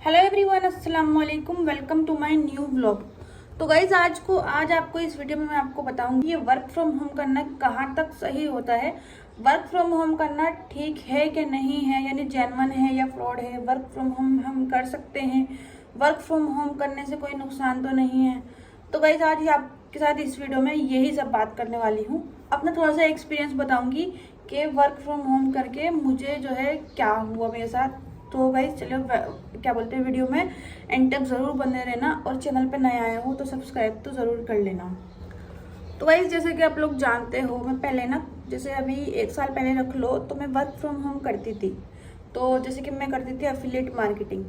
Hello everyone, अस्सलाम वालेकुम। Welcome to my new vlog. तो गाइज आज आपको इस वीडियो में मैं आपको बताऊंगी ये वर्क फ्रॉम होम करना कहाँ तक सही होता है। वर्क फ्रॉम होम करना ठीक है कि नहीं है, यानी जेन्युइन है या फ्रॉड है। वर्क फ्रॉम होम हम कर सकते हैं, वर्क फ्रॉम होम करने से कोई नुकसान तो नहीं है। तो गाइज आज ही आपके साथ इस वीडियो में यही सब बात करने वाली हूँ। अपना थोड़ा सा एक्सपीरियंस बताऊंगी कि वर्क फ्रॉम होम करके मुझे जो है क्या हुआ मेरे साथ। तो गाइज चलो क्या बोलते हैं, वीडियो में एंड तक ज़रूर बने रहना और चैनल पे नए आए हो तो सब्सक्राइब तो ज़रूर कर लेना। तो गाइज जैसे कि आप लोग जानते हो, मैं पहले ना जैसे अभी 1 साल पहले रख लो तो मैं वर्क फ्रॉम होम करती थी। तो जैसे कि मैं करती थी एफिलिएट मार्केटिंग,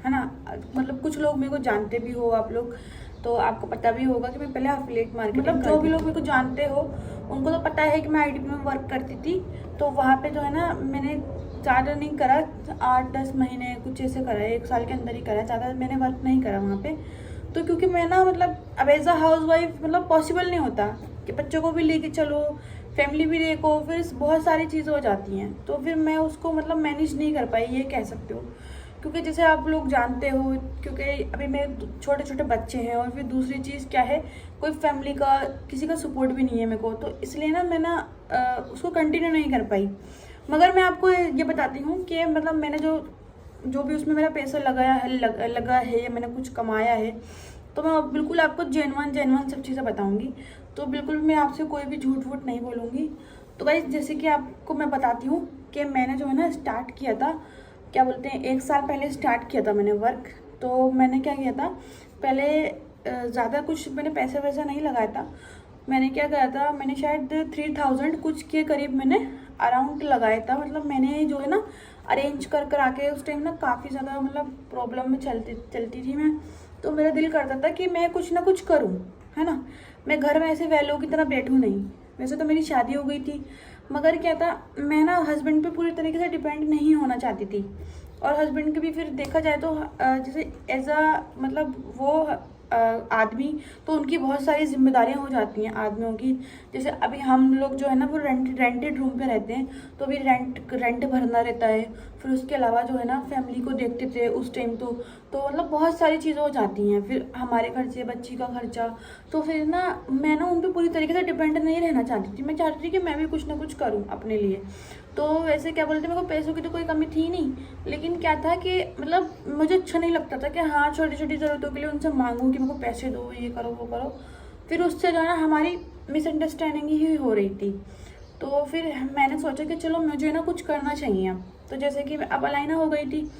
है ना। मतलब कुछ लोग मेरे को जानते भी हो आप लोग, तो आपको पता भी होगा कि मैं पहले एफिलिएट मार्केटिंग, मतलब जो भी लोग मेरे को जानते हो उनको तो पता है कि मैं आईडी में वर्क करती थी। तो वहाँ पे जो है ना मैंने ज़्यादा नहीं करा, 8-10 महीने कुछ ऐसे करा, 1 साल के अंदर ही करा, ज़्यादा मैंने वर्क नहीं करा वहाँ पे। तो क्योंकि मैं ना मतलब अब एज अ हाउस वाइफ मतलब पॉसिबल नहीं होता कि बच्चों को भी लेके चलो, फैमिली भी देखो, फिर बहुत सारी चीज़ें हो जाती हैं। तो फिर मैं उसको मतलब मैनेज नहीं कर पाई, ये कह सकते हो। क्योंकि जैसे आप लोग जानते हो, क्योंकि अभी मेरे छोटे छोटे बच्चे हैं और फिर दूसरी चीज़ क्या है, कोई फैमिली का किसी का सपोर्ट भी नहीं है मेरे को। तो इसलिए ना मैं ना उसको कंटिन्यू नहीं कर पाई। मगर मैं आपको ये बताती हूँ कि मतलब मैंने जो भी उसमें मेरा पैसा लगाया है लगा है या मैंने कुछ कमाया है, तो मैं बिल्कुल आपको जेन्युइन सब चीज़ें बताऊँगी। तो बिल्कुल मैं आपसे कोई भी झूठ वूठ नहीं बोलूँगी। तो भाई जैसे कि आपको मैं बताती हूँ कि मैंने जो है ना स्टार्ट किया था, क्या बोलते हैं, 1 साल पहले स्टार्ट किया था मैंने वर्क। तो मैंने क्या किया था, पहले ज़्यादा कुछ मैंने पैसा वैसा नहीं लगाया था। मैंने क्या करा था, मैंने शायद 3000 कुछ के करीब मैंने अराउंड लगाया था। मतलब मैंने जो है ना अरेंज कर आके उस टाइम ना काफ़ी ज़्यादा मतलब प्रॉब्लम में चलती थी मैं। तो मेरा दिल करता था कि मैं कुछ ना कुछ करूँ, है ना। मैं घर में ऐसे वैल्यू की तरह बैठूँ नहीं। वैसे तो मेरी शादी हो गई थी, मगर क्या था, मैं ना हस्बैंड पे पूरी तरीके से डिपेंड नहीं होना चाहती थी। और हस्बैंड के भी फिर देखा जाए तो जैसे एज अ मतलब वो आदमी, तो उनकी बहुत सारी जिम्मेदारियां हो जाती हैं आदमियों की। जैसे अभी हम लोग जो है ना वो रेंटेड रूम पे रहते हैं, तो अभी रेंट भरना रहता है। फिर उसके अलावा जो है ना फैमिली को देखते थे उस टाइम तो मतलब बहुत सारी चीज़ें हो जाती हैं। फिर हमारे खर्चे, बच्ची का खर्चा, तो फिर ना मैं ना उन पर पूरी तरीके से डिपेंड नहीं रहना चाहती थी। मैं चाहती थी कि मैं भी कुछ ना कुछ करूँ अपने लिए। तो वैसे क्या बोलते हैं, मेरे को पैसों की तो कोई कमी थी नहीं, लेकिन क्या था कि मतलब मुझे अच्छा नहीं लगता था कि हाँ छोटी छोटी ज़रूरतों के लिए उनसे मांगूँ कि मेरे को पैसे दो, ये करो वो करो। फिर उससे जो है ना हमारी मिसअंडरस्टैंडिंग ही हो रही थी। तो फिर मैंने सोचा कि चलो मुझे ना कुछ करना चाहिए अब। तो जैसे कि अब अलाइना हो गई थी,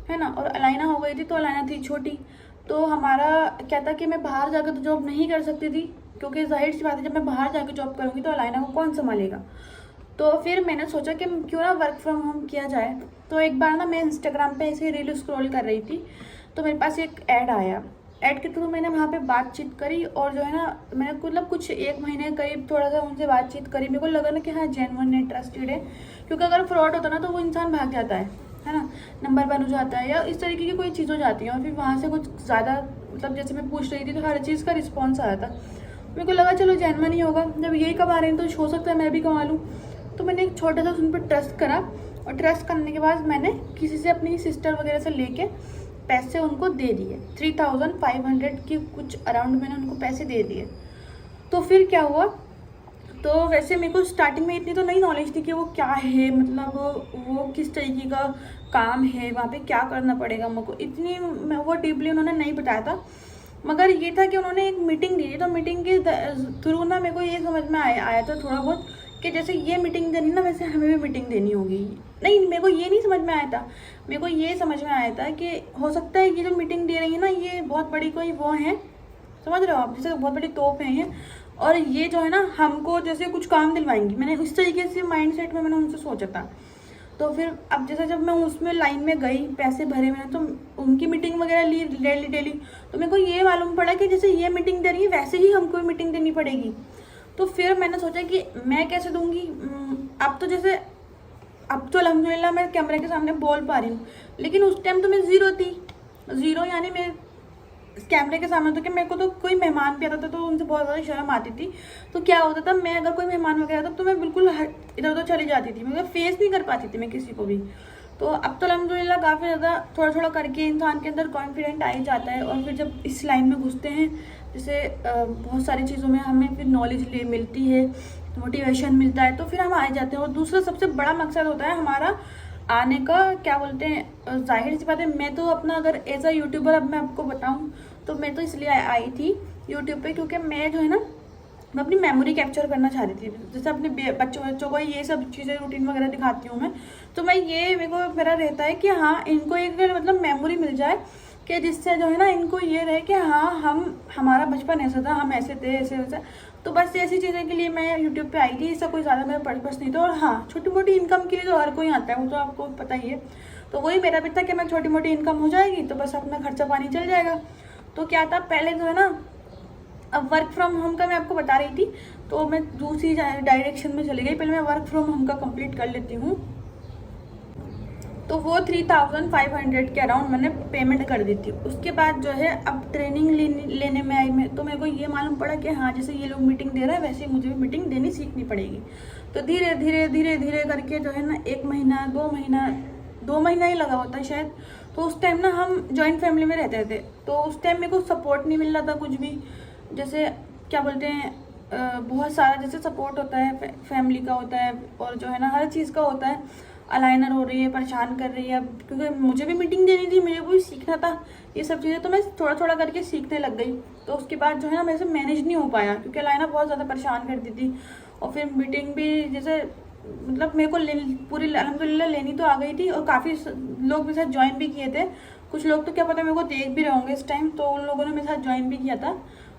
है ना, और अलाइना हो गई थी तो अलाइना थी छोटी। तो हमारा क्या था कि मैं बाहर जाकर तो जॉब नहीं कर सकती थी, क्योंकि जाहिर सी बात है जब मैं बाहर जाकर जॉब करूँगी तो अलाइना को कौन संभालेगा। तो फिर मैंने सोचा कि क्यों ना वर्क फ्रॉम होम किया जाए। तो एक बार ना मैं इंस्टाग्राम पे ऐसे रील स्क्रॉल कर रही थी, तो मेरे पास एक ऐड आया। ऐड के थ्रू मैंने वहाँ पे बातचीत करी और जो है ना मैंने मतलब कुछ 1 महीने करीब थोड़ा सा उनसे बातचीत करी। मेरे को लगा ना कि हाँ जेन्युइन है, ट्रस्टेड है। क्योंकि अगर फ्रॉड होता ना तो वो इंसान भाग जाता है ना, नंबर बंद हो जाता है या इस तरीके की कोई चीज़ हो जाती है। और फिर वहाँ से कुछ ज़्यादा मतलब जैसे मैं पूछ रही थी तो हर चीज़ का रिस्पॉन्स आया था। मेरे को लगा चलो जेन्युइन ही होगा, जब यही कमा रहे हैं तो हो सकता है मैं भी कमा लूँ। तो मैंने एक छोटा सा उन पर ट्रस्ट करा, और ट्रस्ट करने के बाद मैंने किसी से अपनी सिस्टर वगैरह से लेके पैसे उनको दे दिए। 3500 की कुछ अराउंड मैंने उनको पैसे दे दिए। तो फिर क्या हुआ, तो वैसे मेरे को स्टार्टिंग में इतनी तो नहीं नॉलेज थी कि वो क्या है, मतलब वो किस तरीके का काम है, वहाँ पे क्या करना पड़ेगा मेरे को, इतनी वो डीपली उन्होंने नहीं बताया था। मगर ये था कि उन्होंने एक मीटिंग दी थी, तो मीटिंग के थ्रू ना मेरे को ये समझ में आया था थोड़ा बहुत कि जैसे ये मीटिंग देनी ना, वैसे हमें भी मीटिंग देनी होगी। नहीं, मेरे को ये नहीं समझ में आया था। मेरे को ये समझ में आया था कि हो सकता है ये जो मीटिंग दे रही है ना, ये बहुत बड़ी कोई वो है, समझ रहे हो आप, जैसे बहुत बड़ी तोप है ये, और ये जो है ना हमको जैसे कुछ काम दिलवाएंगी। मैंने इस तरीके से माइंडसेट में मैंने उनसे सोचा था। तो फिर अब जैसे जब मैं उसमें लाइन में गई, पैसे भरे मैंने, तो उनकी मीटिंग वगैरह ली डेली। तो मेरे को ये मालूम पड़ा कि जैसे ये मीटिंग दे रही है वैसे ही हमको भी मीटिंग देनी पड़ेगी। तो फिर मैंने सोचा कि मैं कैसे दूंगी। अब तो अल्हम्दुलिल्लाह मैं कैमरे के सामने बोल पा रही हूँ, लेकिन उस टाइम तो मैं ज़ीरो थी। ज़ीरो यानी मैं कैमरे के सामने, तो कि मेरे को तो कोई मेहमान भी आता था तो उनसे बहुत ज़्यादा शर्म आती थी। तो क्या होता था, मैं अगर कोई मेहमान वगैरह था तो मैं बिल्कुल इधर उधर चली जाती थी, मैं फेस नहीं कर पाती थी मैं किसी को भी। तो अब तो अल्हम्दुलिल्लाह काफ़ी ज़्यादा थोड़ा थोड़ा करके इंसान के अंदर कॉन्फिडेंट आ ही जाता है। और फिर जब इस लाइन में घुसते हैं, जैसे बहुत सारी चीज़ों में हमें फिर नॉलेज मिलती है, मोटिवेशन मिलता है, तो फिर हम आ जाते हैं। और दूसरा सबसे बड़ा मकसद होता है हमारा आने का, क्या बोलते हैं, जाहिर सी बात है, मैं तो अपना अगर एज अ यूट्यूबर अब मैं आपको बताऊं तो मैं तो इसलिए आई थी यूट्यूब पे, क्योंकि मैं जो है ना, मैं अपनी मेमोरी कैप्चर करना चाह रही थी। जैसे अपने बच्चों को ये सब चीज़ें रूटीन वगैरह दिखाती हूँ मैं, तो मैं ये मेरा रहता है कि हाँ इनको एक मतलब मेमोरी मिल जाए, कि जिससे जो है ना इनको ये रहे कि हाँ हमारा बचपन ऐसा था, हम ऐसे थे, ऐसे वैसे। तो बस ऐसी चीज़ें के लिए मैं यूट्यूब पे आई थी, इसका कोई ज़्यादा मेरा पर्पस नहीं था। और हाँ, छोटी मोटी इनकम के लिए तो हर कोई आता है, वो तो आपको पता ही है। तो वही मेरा भी था कि मैं छोटी मोटी इनकम हो जाएगी तो बस अपना खर्चा पानी चल जाएगा। तो क्या था, पहले जो है ना, अब वर्क फ्रॉम होम का मैं आपको बता रही थी, तो मैं दूसरी डायरेक्शन में चली गई। पहले मैं वर्क फ्रॉम होम का कंप्लीट कर लेती हूँ। तो वो 3500 के अराउंड मैंने पेमेंट कर दी थी। उसके बाद जो है अब ट्रेनिंग लेने में आई मैं, तो मेरे को ये मालूम पड़ा कि हाँ जैसे ये लोग मीटिंग दे रहा है वैसे ही मुझे भी मीटिंग देनी सीखनी पड़ेगी। तो धीरे धीरे धीरे धीरे करके जो है ना 1 महीना 2 महीना ही लगा होता है शायद। तो उस टाइम ना हम जॉइंट फैमिली में रहते थे, तो उस टाइम मेरे को सपोर्ट नहीं मिल रहा था कुछ भी। जैसे क्या बोलते हैं, बहुत सारा जैसे सपोर्ट होता है, फैमिली का होता है, और जो है ना हर चीज़ का होता है। अलाइनर हो रही है, परेशान कर रही है, क्योंकि मुझे भी मीटिंग देनी थी, मुझे भी सीखना था ये सब चीज़ें। तो मैं थोड़ा थोड़ा करके सीखने लग गई। तो उसके बाद जो है ना मेरे से मैनेज नहीं हो पाया, क्योंकि अलाइनर बहुत ज़्यादा परेशान करती थी। और फिर मीटिंग भी जैसे मतलब मेरे को पूरी अल्हम्दुलिल्लाह लेनी तो आ गई थी। और काफ़ी लोग मेरे साथ ज्वाइन भी किए थे। कुछ लोग तो क्या पता मेरे को देख भी रहे होंगे इस टाइम, तो उन लोगों ने मेरे साथ ज्वाइन भी किया था।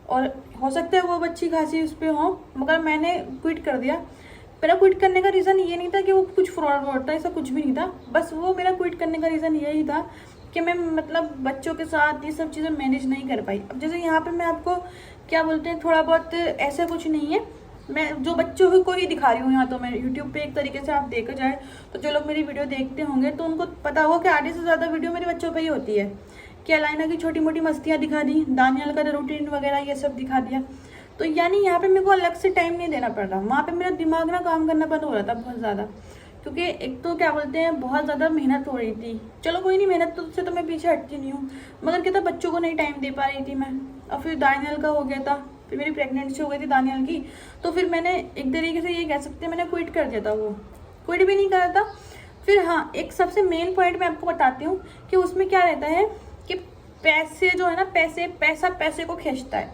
और हो सकता है वो अच्छी खासी उस पर हो, मगर मैंने क्विट कर दिया। मेरा क्विट करने का रीज़न ये नहीं था कि वो कुछ फ्रॉड था, ऐसा कुछ भी नहीं था। बस वो मेरा क्विट करने का रीज़न यही था कि मैं मतलब बच्चों के साथ ये सब चीज़ें मैनेज नहीं कर पाई। अब जैसे यहाँ पे मैं आपको क्या बोलते हैं, थोड़ा बहुत ऐसा कुछ नहीं है, मैं जो बच्चों को ही दिखा रही हूँ यहाँ। तो मैं यूट्यूब पे एक तरीके से आप देखा जाए तो जो लोग मेरी वीडियो देखते होंगे तो उनको पता होगा कि आधे से ज़्यादा वीडियो मेरे बच्चों पे ही होती है। कि अलाइना की छोटी मोटी मस्तियाँ दिखा दी, दानियल का रूटीन वगैरह ये सब दिखा दिया। तो यानी यहाँ पे मेरे को अलग से टाइम नहीं देना पड़ रहा, वहाँ पे मेरा दिमाग ना काम करना बंद हो रहा था बहुत ज़्यादा। क्योंकि एक तो क्या बोलते हैं, बहुत ज़्यादा मेहनत हो रही थी। चलो कोई नहीं, मेहनत तो से तो मैं पीछे हटती नहीं हूँ, मगर क्या था बच्चों को नहीं टाइम दे पा रही थी मैं। और फिर दानियल का हो गया था, फिर मेरी प्रेगनेंसी हो गई थी दानियल की। तो फिर मैंने एक तरीके से ये कह सकते हैं मैंने क्विट कर दिया था, वो क्विट भी नहीं करा था। फिर हाँ, एक सबसे मेन पॉइंट मैं आपको बताती हूँ कि उसमें क्या रहता है कि पैसे जो है ना, पैसा पैसे को खींचता है,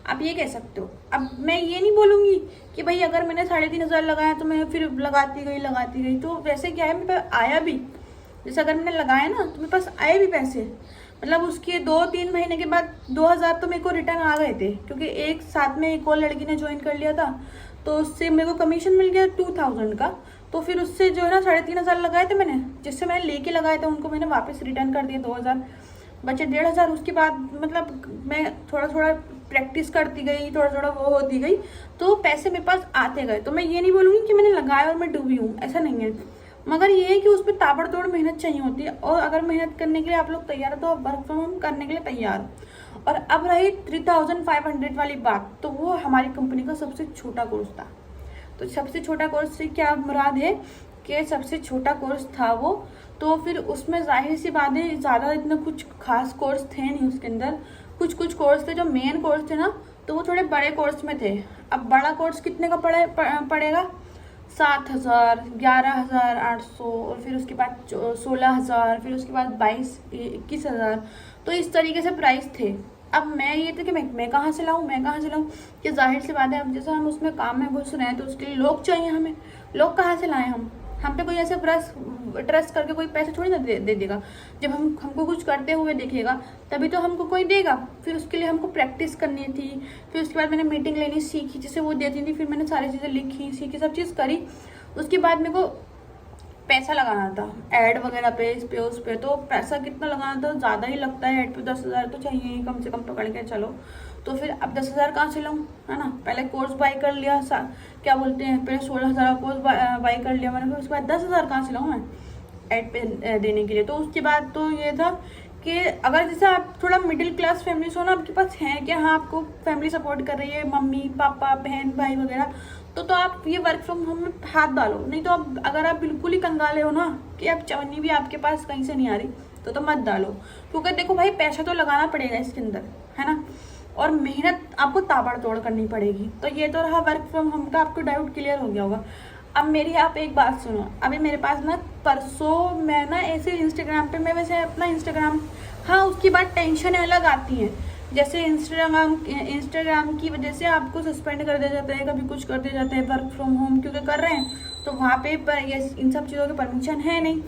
आप ये कह सकते हो। अब मैं ये नहीं बोलूँगी कि भाई अगर मैंने 3500 लगाया तो मैं फिर लगाती गई। तो वैसे क्या है, मेरे पास आया भी, जैसे अगर मैंने लगाया ना तो मेरे पास आए भी पैसे। मतलब उसके 2-3 महीने के बाद 2000 तो मेरे को रिटर्न आ गए थे, क्योंकि एक साथ में एक और लड़की ने ज्वाइन कर लिया था, तो उससे मेरे को कमीशन मिल गया 2000 का। तो फिर उससे जो है ना 3500 लगाए थे मैंने, जिससे मैंने लेके लगाए थे उनको मैंने वापस रिटर्न कर दिया 2000, बचे 1500। उसके बाद मतलब मैं थोड़ा थोड़ा प्रैक्टिस करती गई, थोड़ा थोड़ा वो होती गई, तो पैसे मेरे पास आते गए। तो मैं ये नहीं बोलूँगी कि मैंने लगाया और मैं डूबी हूँ, ऐसा नहीं है। मगर ये है कि उसमें ताबड़तोड़ मेहनत चाहिए होती है, और अगर मेहनत करने के लिए आप लोग तैयार हो तो आप वर्क फ्रॉम होम करने के लिए तैयार हो। और अब रही 3500 वाली बात, तो वो हमारी कंपनी का सबसे छोटा कोर्स था। तो सबसे छोटा कोर्स से क्या मुराद है कि सबसे छोटा कोर्स था वो। तो फिर उसमें जाहिर सी बात है ज़्यादा इतना कुछ खास कोर्स थे नहीं उसके अंदर। कुछ कोर्स थे जो मेन कोर्स थे ना, तो वो थोड़े बड़े कोर्स में थे। अब बड़ा कोर्स कितने का पड़ेगा, 7000, 11800, और फिर उसके बाद 16000, फिर उसके बाद 21,000। तो इस तरीके से प्राइस थे। अब मैं ये था कि मैं कहाँ से लाऊँ, कि जाहिर सी बात है अब जैसे हम उसमें काम में घुस रहे हैं तो उसके लिए लोग चाहिए हमें। लोग कहाँ से लाएं हम पे कोई ऐसे ट्रस्ट करके कोई पैसे थोड़ी ना दे देगा। जब हमको कुछ करते हुए देखेगा तभी तो हमको कोई देगा। फिर उसके लिए हमको प्रैक्टिस करनी थी। फिर उसके बाद मैंने मीटिंग लेनी सीखी, जिससे वो देती थी। फिर मैंने सारी चीज़ें लिखी, सीखी, सब चीज़ करी। उसके बाद मेरे को पैसा लगाना था ऐड वगैरह पे, इस पे उस पे। तो पैसा कितना लगाना था, ज़्यादा ही लगता है। ऐड पे 10,000 तो चाहिए ही कम से कम, पकड़ के चलो। तो फिर अब 10,000 कहाँ से लाऊँ, है ना। पहले कोर्स बाई कर लिया, क्या बोलते हैं, पहले 16,000 कोर्स बाई कर लिया मैंने। फिर उसके बाद 10,000 कहाँ से लाऊँ मैं ऐड पे देने के लिए। तो उसके बाद तो ये था कि अगर जैसे आप थोड़ा मिडिल क्लास फैमिली से हो ना, आपके पास है कि हाँ आपको फैमिली सपोर्ट कर रही है, मम्मी पापा बहन भाई वगैरह, तो आप ये वर्क फ्रॉम होम में हाथ डालो। नहीं तो आप अगर आप बिल्कुल ही कंगाले हो ना कि आप चवन्नी भी आपके पास कहीं से नहीं आ रही, तो मत डालो। क्योंकि देखो भाई, पैसा तो लगाना पड़ेगा इसके अंदर, है ना, और मेहनत आपको ताबड़तोड़ करनी पड़ेगी। तो ये तो रहा वर्क फ्रॉम होम का, आपको डाउट क्लियर हो गया होगा। अब मेरी आप एक बात सुनो, अभी मेरे पास ना परसों मैं ना ऐसे इंस्टाग्राम पे, मैं वैसे अपना इंस्टाग्राम, हाँ उसकी बात टेंशन अलग आती है। जैसे इंस्टाग्राम की वजह से आपको सस्पेंड कर दिया जाता है, कभी कुछ कर दिया जाता है, वर्क फ्रॉम होम क्योंकि कर रहे हैं तो वहाँ पे ये इन सब चीज़ों की परमिशन है नहीं।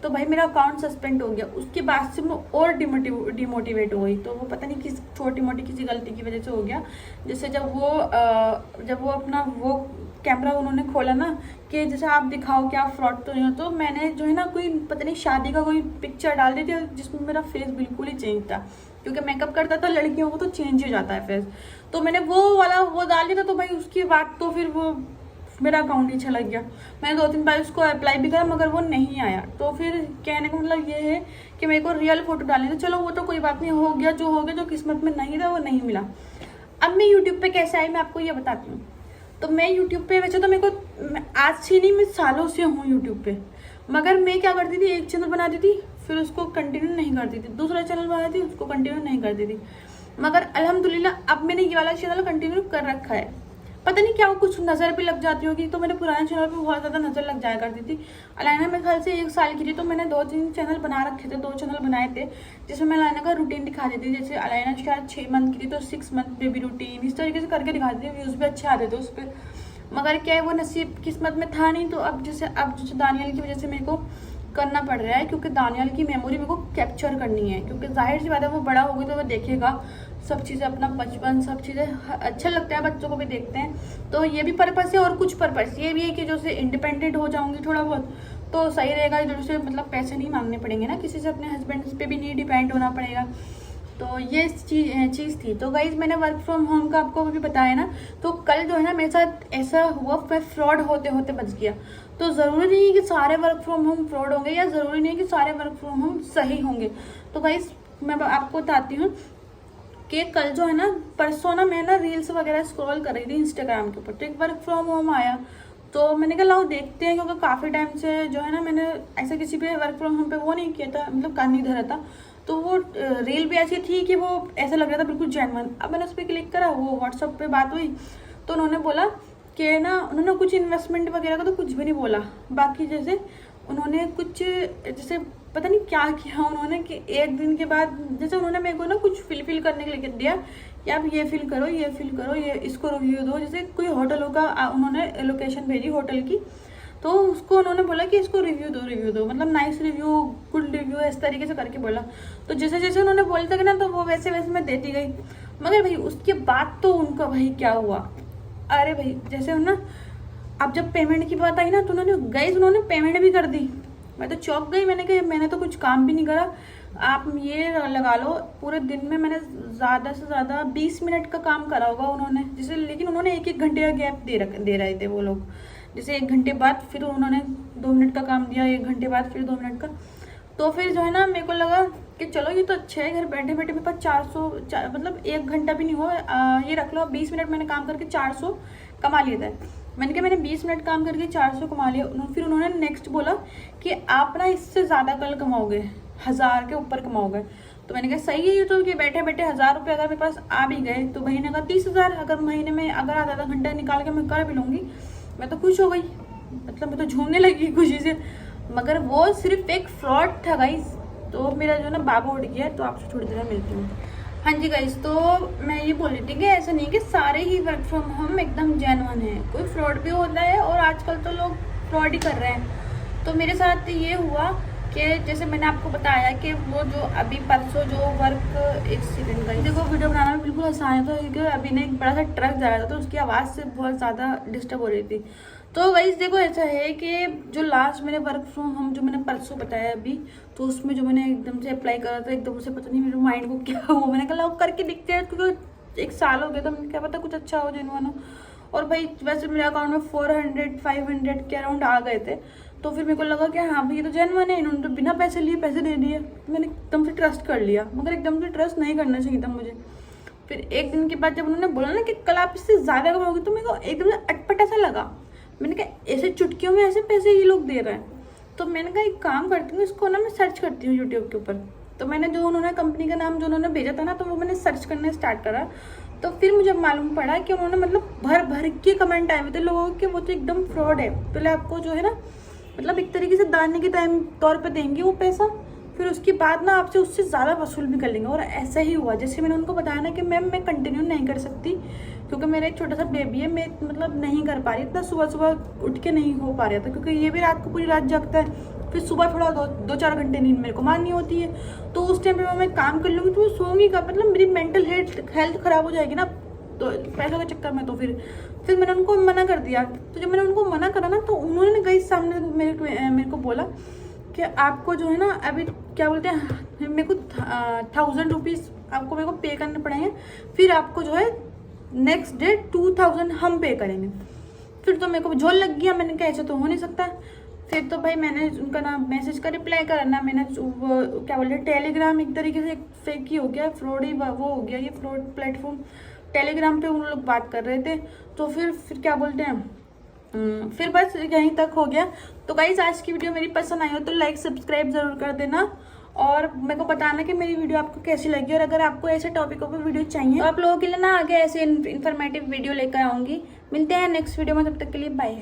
तो भाई मेरा अकाउंट सस्पेंड हो गया, उसके बाद से मैं और डिमोटिवेट हो गई। तो वो पता नहीं किस छोटी मोटी किसी गलती की वजह से हो गया। जैसे जब वो अपना वो कैमरा उन्होंने खोला ना कि जैसे आप दिखाओ कि आप फ्रॉड तो नहीं हो, तो मैंने जो है ना कोई पता नहीं शादी का कोई पिक्चर डाल दी थी जिसमें मेरा फेस बिल्कुल ही चेंज था, क्योंकि मेकअप करता था लड़कियों को तो चेंज हो जाता है फेस। तो मैंने वो वाला वो डाल दिया था, तो भाई उसके बाद तो फिर वो मेरा अकाउंट ही चला गया। मैंने 2-3 बार उसको अप्लाई भी करा मगर वो नहीं आया। तो फिर कहने का मतलब ये है कि मेरे को रियल फोटो डालनी थी। चलो वो तो कोई बात नहीं, हो गया, जो किस्मत में नहीं था वो नहीं मिला। अब मैं यूट्यूब पे कैसे आई मैं आपको ये बताती हूँ। तो मैं यूट्यूब पे, वैसे तो मेरे को आज से नहीं, मैं सालों से हूँ यूट्यूब पे, मगर मैं क्या करती थी, एक चैनल बनाती थी फिर उसको कंटिन्यू नहीं करती थी, दूसरा चैनल बनाती थी उसको कंटिन्यू नहीं करती थी। मगर अल्हम्दुलिल्लाह अब मैंने ये वाला चैनल कंटिन्यू कर रखा है। पता नहीं क्या वो कुछ नज़र भी लग जाती होगी, तो मेरे पुराने चैनल पे बहुत ज़्यादा नज़र लग जाया करती थी। अलाइना मेरे ख्याल से 1 साल की थी तो मैंने 2-3 चैनल बना रखे थे, 2 चैनल बनाए थे जिसमें मैं अलाइना का रूटीन दिखा देती थी। जैसे अलाइना शायद 6 मंथ की थी तो 6 मंथ बेबी रूटीन इस तरीके से करके दिखाती थी, व्यूज़ भी अच्छे आते थे उस पर। मगर क्या है वो नसीब किस्मत में था नहीं। तो अब जैसे दानियल की वजह से मेरे को करना पड़ रहा है, क्योंकि दानियल की मेमोरी मेरे को कैप्चर करनी है, क्योंकि जाहिर सी बात है वो बड़ा होगा तो वो देखेगा सब चीज़ें, अपना बचपन सब चीज़ें अच्छा लगता है, बच्चों को भी देखते हैं। तो ये भी पर्पस है और कुछ पर्पस ये भी है कि जो से इंडिपेंडेंट हो जाऊंगी थोड़ा बहुत तो सही रहेगा। इधर से मतलब पैसे नहीं मांगने पड़ेंगे ना किसी से, अपने हस्बैंड पे भी नहीं डिपेंड होना पड़ेगा। तो ये चीज़ थी। तो गाइज मैंने वर्क फ्रॉम होम का आपको भी बताया ना, तो कल जो है ना मेरे साथ ऐसा हुआ, मैं फ्रॉड होते होते बच गया। तो ज़रूरी नहीं है कि सारे वर्क फ्रॉम होम फ्रॉड होंगे, या ज़रूरी नहीं है कि सारे वर्क फ्रॉम होम सही होंगे। तो गाइज मैं आपको बताती हूँ कि कल जो है ना, परसों ना मैं ना रील्स वगैरह स्क्रॉल कर रही थी इंस्टाग्राम के ऊपर, तो एक वर्क फ्रॉम होम आया। तो मैंने कहा लाओ देखते हैं, क्योंकि काफ़ी टाइम से जो है ना मैंने ऐसे किसी पे वर्क फ्रॉम होम पे वो नहीं किया था, मतलब कान नहीं धरा था। तो वो रील भी ऐसी थी कि वो ऐसा लग रहा था बिल्कुल जेन्युइन। अब मैंने उस पर क्लिक करा, वो व्हाट्सअप पे बात हुई तो उन्होंने बोला कि ना, उन्होंने कुछ इन्वेस्टमेंट वगैरह का तो कुछ भी नहीं बोला। बाकी जैसे उन्होंने कुछ जैसे पता नहीं क्या किया उन्होंने कि 1 दिन के बाद जैसे उन्होंने मेरे को ना कुछ फिल करने के लिए दिया कि आप ये फिल करो, ये फिल करो, ये इसको रिव्यू दो। जैसे कोई होटलों का उन्होंने लोकेशन भेजी होटल की, तो उसको उन्होंने बोला कि इसको रिव्यू दो, मतलब नाइस रिव्यू, गुड रिव्यू, इस तरीके से करके बोला। तो जैसे जैसे उन्होंने बोलता कि ना, तो वो वैसे वैसे मैं देती गई। मगर भाई उसके बाद तो उनका भाई क्या हुआ, अरे भाई जैसे ना अब जब पेमेंट की बात आई ना, तो उन्होंने पेमेंट भी कर दी। मैं तो चौंक गई, मैंने कहा मैंने तो कुछ काम भी नहीं करा। आप ये लगा लो पूरे दिन में मैंने ज़्यादा से ज़्यादा 20 मिनट का काम करा होगा उन्होंने, जैसे, लेकिन उन्होंने 1-1 घंटे का गैप दे रहे थे वो लोग। जैसे 1 घंटे बाद फिर उन्होंने 2 मिनट का काम दिया, 1 घंटे बाद फिर 2 मिनट का। तो फिर जो है ना मेरे को लगा कि चलो ये तो अच्छा है, घर बैठे बैठे मेरे पास 400 मतलब 1 घंटा भी नहीं हुआ, ये रख लो 20 मिनट मैंने काम करके 400 कमा लिया था। मैंने कहा मैंने 20 मिनट काम करके 400 कमा लिया। फिर उन्होंने नेक्स्ट बोला कि आप ना इससे ज़्यादा कल कमाओगे, 1000 के ऊपर कमाओगे। तो मैंने कहा सही है ये तो, कि बैठे बैठे 1000 रुपये अगर मेरे पास आ भी गए तो भाई ने कहा 30,000 अगर महीने में अगर आधा घंटा निकाल के मैं कर भी लूँगी। मैं तो खुश हो गई, मतलब मैं तो झूमने लगी खुशी से। मगर वो सिर्फ एक फ्रॉड था गाइस। तो मेरा जो ना बाबू उठ गया, तो आपसे थोड़ी देर मिलती हूँ। हाँ जी गाइस, तो मैं ये बोल रही थी कि ऐसा नहीं कि सारे ही वर्क फ्रॉम होम एकदम जेन्युइन है, कोई फ्रॉड भी होता है और आजकल तो लोग फ्रॉड ही कर रहे हैं। तो मेरे साथ ये हुआ कि जैसे मैंने आपको बताया कि वो जो अभी परसों जो वर्क, एक सेकंड गाइस, देखो वीडियो बनाना में बिल्कुल आसान था, क्योंकि अभी ने एक बड़ा सा ट्रक जा रहा था तो उसकी आवाज़ से बहुत ज़्यादा डिस्टर्ब हो रही थी। तो गाइस देखो ऐसा है कि जो लास्ट मैंने वर्क फ्रॉम होम जो मैंने परसों बताया अभी, तो उसमें जो मैंने एकदम से अप्लाई करा था, एकदम से पता नहीं मेरे माइंड को क्या हुआ, मैंने कहा करके दिखते हैं, क्योंकि 1 साल हो गया तो मैंने क्या पता कुछ अच्छा हो जेन्युइन हो। और भाई वैसे मेरे अकाउंट में 400-500 के अराउंड आ गए थे। तो फिर मेरे को लगा कि हाँ भाई ये तो जेन्युइन है, इन्होंने तो बिना पैसे लिए पैसे दे दिए। मैंने एकदम से ट्रस्ट कर लिया, मगर एकदम से ट्रस्ट नहीं करना चाहिए था मुझे। फिर एक दिन के बाद जब उन्होंने बोला ना कि कल आप इससे ज़्यादा कमाओगे, तो मेरे को एकदम से अटपटा सा लगा। मैंने कहा ऐसे चुटकियों में ऐसे पैसे ये लोग दे रहे हैं। तो मैंने कहा एक काम करती हूँ, इसको ना मैं सर्च करती हूँ यूट्यूब के ऊपर। तो मैंने जो उन्होंने कंपनी का नाम जो उन्होंने भेजा था ना, तो वो मैंने सर्च करना स्टार्ट करा। तो फिर मुझे मालूम पड़ा कि उन्होंने मतलब भर भर के कमेंट आए हुए थे लोगों के, वो तो एकदम फ्रॉड है। पहले आपको जो है ना मतलब एक तरीके से दाने के टाइम तौर पे देंगे वो पैसा, फिर उसके बाद ना आपसे उससे ज़्यादा वसूल भी कर लेंगे। और ऐसा ही हुआ। जैसे मैंने उनको बताया ना कि मैम मैं कंटिन्यू नहीं कर सकती, क्योंकि मेरा एक छोटा सा बेबी है, मैं मतलब नहीं कर पा रही इतना, सुबह सुबह उठ के नहीं हो पा रहा था, क्योंकि ये भी रात को पूरी रात जगता है, फिर सुबह थोड़ा 2-4 घंटे नींद मेरे को मारनी होती है। तो उस टाइम पे मैं काम कर लूँगी तो मैं सोऊंगी का मतलब मेरी मेंटल हेल्थ ख़राब हो जाएगी ना, तो पैसों के चक्कर में। तो फिर मैंने उनको मना कर दिया। तो जब मैंने उनको मना करा ना, तो उन्होंने गई सामने मेरे को बोला कि आपको जो है ना अभी क्या बोलते हैं, मेरे को 1000 रुपीज़ आपको मेरे को पे करने पड़ेंगे, फिर आपको जो है नेक्स्ट डे 2000 हम पे करेंगे। फिर तो मेरे को झोल लग गया। मैंने कहा ऐसे तो हो नहीं सकता। फिर तो भाई मैंने उनका ना मैसेज का रिप्लाई करा ना, मैंने वो क्या बोलते हैं टेलीग्राम एक तरीके से फेक ही हो गया, फ्रॉड ही वो हो गया, ये फ्रॉड प्लेटफॉर्म। टेलीग्राम पे उन लोग बात कर रहे थे। तो फिर क्या बोलते हैं, फिर बस यहीं तक हो गया। तो गाइस आज की वीडियो मेरी पसंद आई हो तो लाइक सब्सक्राइब जरूर कर देना, और मेरे को बताना कि मेरी वीडियो आपको कैसी लगी। और अगर आपको ऐसे टॉपिकों पे वीडियो चाहिए तो आप लोगों के लिए ना आगे ऐसे इन्फॉर्मेटिव वीडियो लेकर आऊँगी। मिलते हैं नेक्स्ट वीडियो में, तब तक के लिए बाय।